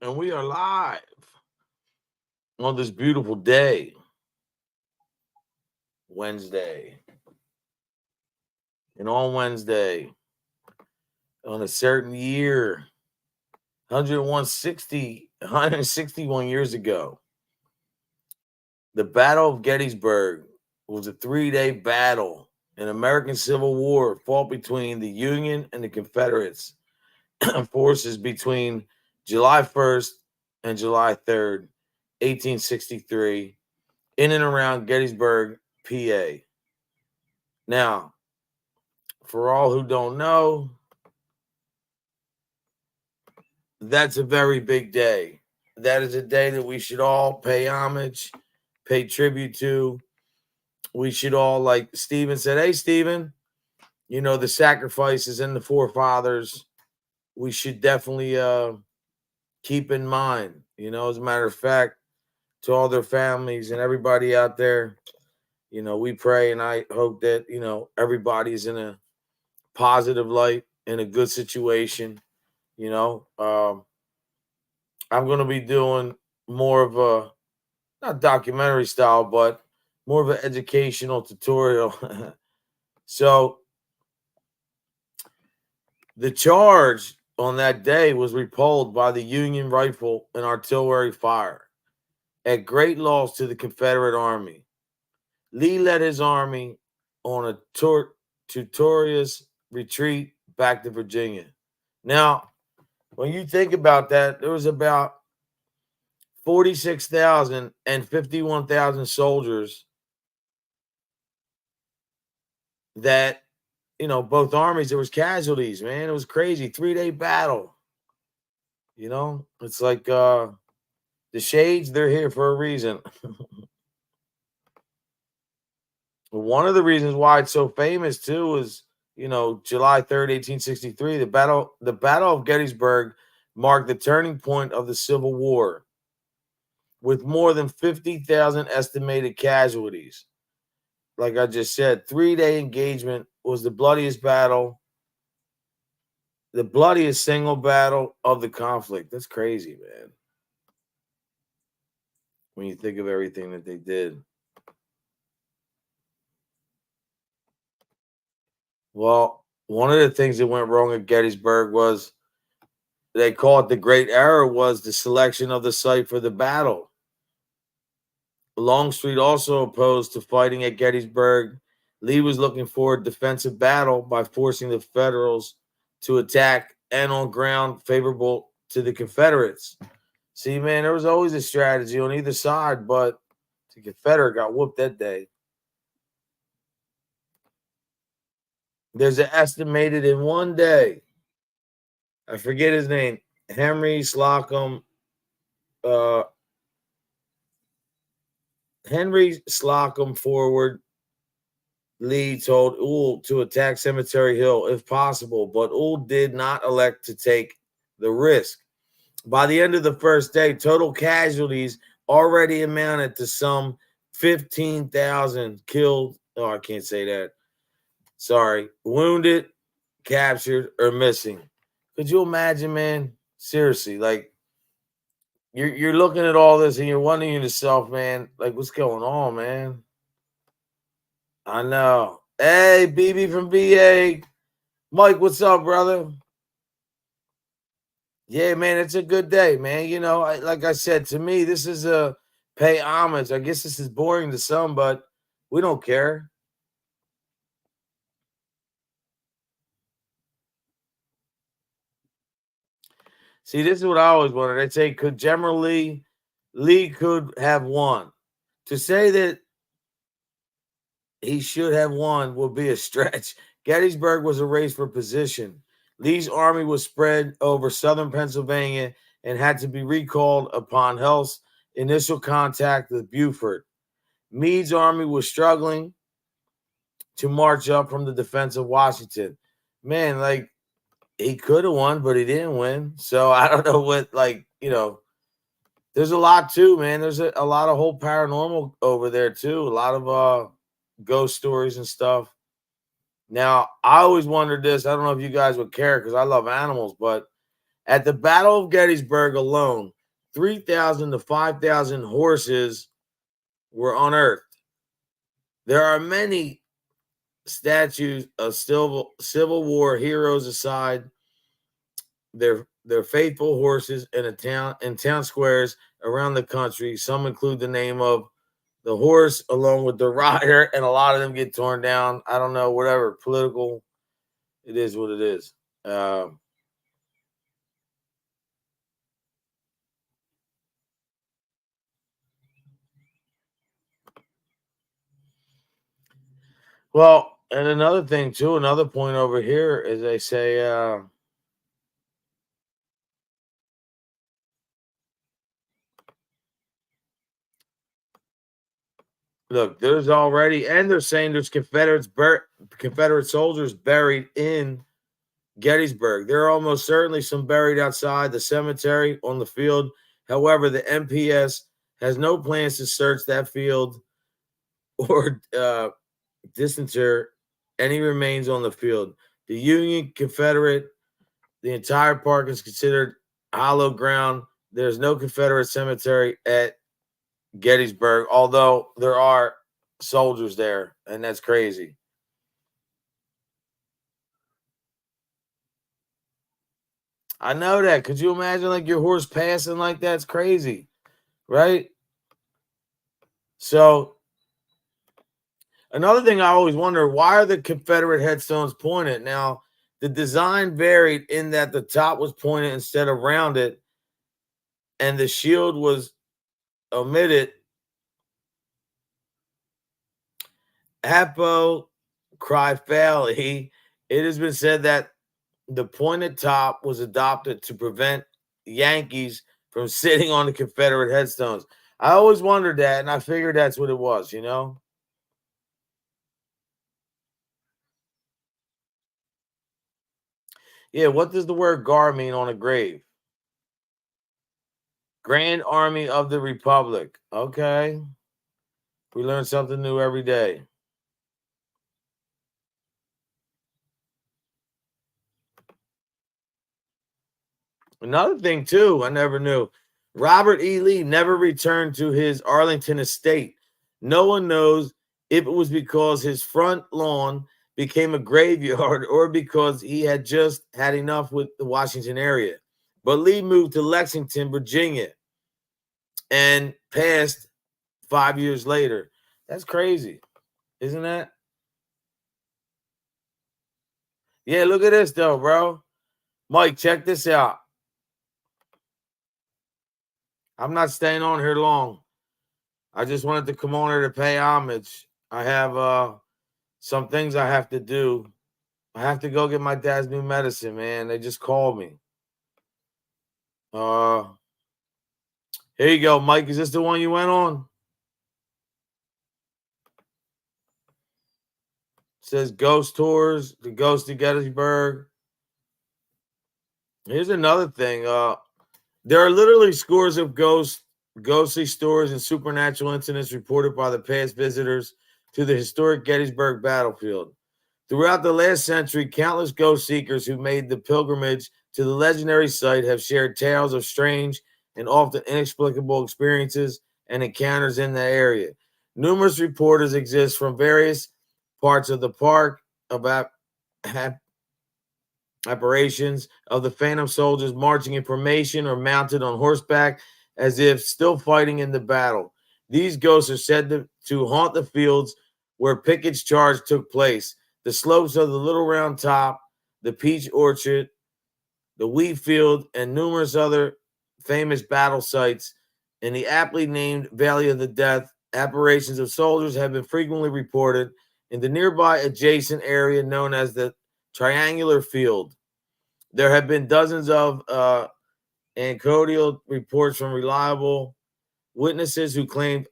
And we are live on this beautiful day, Wednesday. And on Wednesday, on a certain year, 161 years ago, the Battle of Gettysburg was a 3-day battle, an American Civil War fought between the Union and the Confederates forces between July 1st and July 3rd, 1863, in and around Gettysburg, PA. Now, for all who don't know, that's a very big day. That is a day that we should all pay homage, pay tribute to. We should all, like Stephen said, hey, Stephen, the sacrifices and the forefathers, we should definitely keep in mind. As a matter of fact, to all their families and everybody out there, we pray and I hope that, everybody's in a positive light, in a good situation. You know, um, I'm going to be doing more of a, not documentary style, but more of an educational tutorial. So the charge on that day was repelled by the Union rifle and artillery fire at great loss to the Confederate Army. Lee led his army on a tutorious retreat back to Virginia. Now, when you think about that, there was about 46,000 and 51,000 soldiers that, both armies, there was casualties, man. It was crazy. 3-day battle. It's like the shades, they're here for a reason. One of the reasons why it's so famous too is, July 3rd, 1863, the Battle of Gettysburg marked the turning point of the Civil War with more than 50,000 estimated casualties. Like I just said, 3-day engagement was the bloodiest single battle of the conflict. That's crazy, man. When you think of everything that they did. Well, one of the things that went wrong at Gettysburg was they call it the Great Error was the selection of the site for the battle. Longstreet also opposed to fighting at Gettysburg. Lee was looking for a defensive battle by forcing the Federals to attack and on ground favorable to the Confederates. See, man, there was always a strategy on either side, but the Confederate got whooped that day. There's an estimated in one day, I forget his name, uh, Henry Slocum forward Lee told Ewell to attack Cemetery Hill if possible, but Ewell did not elect to take the risk. By the end of the first day, total casualties already amounted to some 15,000 killed. Oh, I can't say that. Sorry. Wounded, captured, or missing. Could you imagine, man? Seriously, like you're looking at all this and you're wondering to yourself, man, like what's going on, man? I know. Hey, BB from BA. Mike, what's up, brother? Yeah, man, it's a good day, man. Like I said, to me, this is a pay homage. I guess this is boring to some, but we don't care. See, this is what I always wondered. I'd say, could General Lee could have won? To say that he should have won would be a stretch. Gettysburg was a race for position. Lee's army was spread over southern Pennsylvania and had to be recalled upon Hell's initial contact with Buford. Meade's army was struggling to march up from the defense of Washington. Man, like he could have won, but he didn't win. So I don't know what, there's a lot too, man. There's a lot of whole paranormal over there too. A lot of ghost stories and stuff. Now, I always wondered this. I don't know if you guys would care because I love animals, but At the Battle of Gettysburg alone, 3,000 to 5,000 horses were unearthed. There are many statues of Civil War heroes aside their faithful horses in town squares around the country. Some include the name of the horse along with the rider, and a lot of them get torn down. I don't know, whatever political, it is what it is. Well, and another thing too, another point over here is they say look, there's already, and they're saying there's Confederate soldiers buried in Gettysburg. There are almost certainly some buried outside the cemetery on the field. However, the MPS has no plans to search that field or disinter any remains on the field. The Union, Confederate, the entire park is considered hollow ground. There's no Confederate cemetery at Gettysburg, although there are soldiers there, and that's crazy. I know that. Could you imagine like your horse passing like that? It's crazy, right? So another thing I always wonder, why are the Confederate headstones pointed? Now, the design varied in that the top was pointed instead of rounded, and the shield was omitted. Apocryphally, it has been said that the pointed top was adopted to prevent Yankees from sitting on the Confederate headstones. I always wondered that, and I figured that's what it was, you know? Yeah, what does the word "gar" mean on a grave? Grand Army of the Republic. Okay. We learn something new every day. Another thing, too, I never knew. Robert E. Lee never returned to his Arlington estate. No one knows if it was because his front lawn became a graveyard or because he had just had enough with the Washington area. But Lee moved to Lexington, Virginia, and passed 5 years later. That's crazy, isn't that? Yeah, look at this, though, bro. Mike, check this out. I'm not staying on here long. I just wanted to come on here to pay homage. I have some things I have to do. I have to go get my dad's new medicine, man. They just called me. Uh Here you go, Mike. Is this the one you went on? It says Ghost Tours, the Ghost of Gettysburg. Here's another thing. There are literally scores of ghostly stories and supernatural incidents reported by the past visitors to the historic Gettysburg battlefield. Throughout the last century, countless ghost seekers who made the pilgrimage to the legendary site have shared tales of strange and often inexplicable experiences and encounters in the area. Numerous reporters exist from various parts of the park about apparitions of the phantom soldiers marching in formation or mounted on horseback as if still fighting in the battle. These ghosts are said to haunt the fields where Pickett's charge took place, the slopes of the Little Round Top, the Peach Orchard, the wheat field, and numerous other famous battle sites. In the aptly named Valley of the Death, apparitions of soldiers have been frequently reported in the nearby adjacent area known as the Triangular Field. There have been dozens of anecdotal reports from reliable witnesses who claimed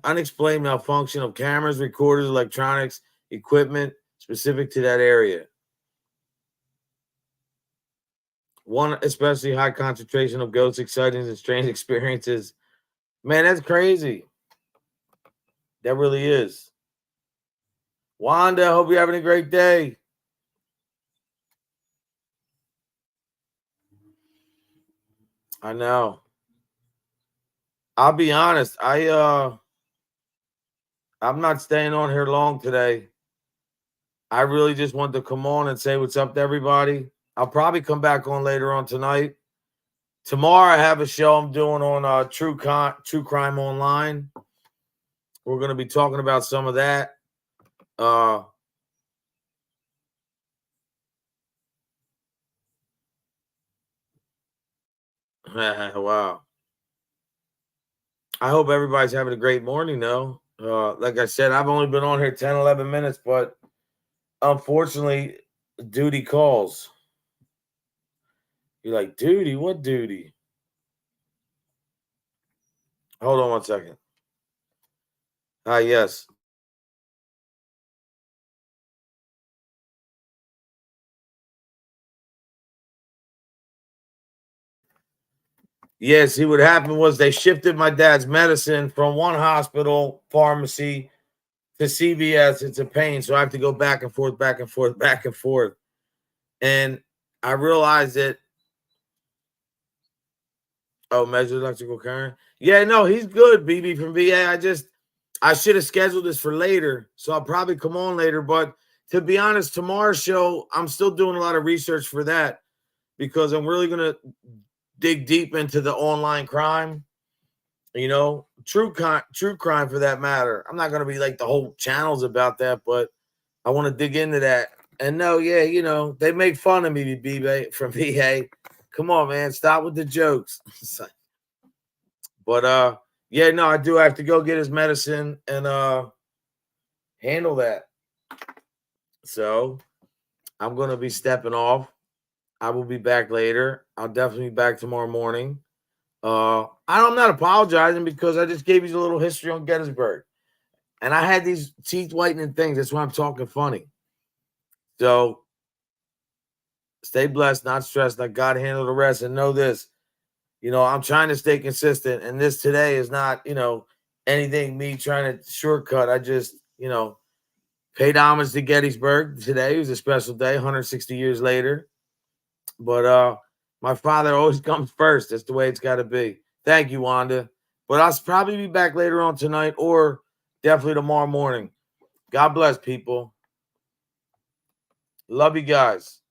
unexplained malfunction of cameras, recorders, electronics, equipment specific to that area. One especially high concentration of ghost sightings and strange experiences. Man, that's crazy. That really is. Wanda, hope you're having a great day. I know. I'll be honest. I'm not staying on here long today. I really just wanted to come on and say what's up to everybody. I'll probably come back on later on tonight. Tomorrow I have a show I'm doing on True Crime Online. We're going to be talking about some of that. Wow. I hope everybody's having a great morning, though. Like I said, I've only been on here 10, 11 minutes, but unfortunately, duty calls. You're like, duty? What duty? Hold on one second. Yes. Yeah, see, what happened was they shifted my dad's medicine from one hospital pharmacy to CVS. It's a pain. So I have to go back and forth, back and forth, back and forth. And I realized that, measure electrical current. Yeah, no, he's good, BB from VA. I should have scheduled this for later. So I'll probably come on later. But to be honest, tomorrow's show, I'm still doing a lot of research for that because I'm really going to dig deep into the online crime, true crime for that matter. I'm not going to be like the whole channel's about that, but I want to dig into that. And no, yeah, they make fun of me, BB from VA. Come on, man, stop with the jokes. But yeah, no, I do have to go get his medicine and handle that. So I'm going to be stepping off. I will be back later. I'll definitely be back tomorrow morning. I'm not apologizing because I just gave you a little history on Gettysburg. And I had these teeth whitening things. That's why I'm talking funny. So stay blessed, not stressed. Let God handle the rest. And know this, I'm trying to stay consistent. And this today is not, anything me trying to shortcut. I just, paid homage to Gettysburg today. It was a special day, 160 years later. But my father always comes first. That's the way it's got to be. Thank you, Wanda. But I'll probably be back later on tonight or definitely tomorrow morning. God bless, people. Love you guys.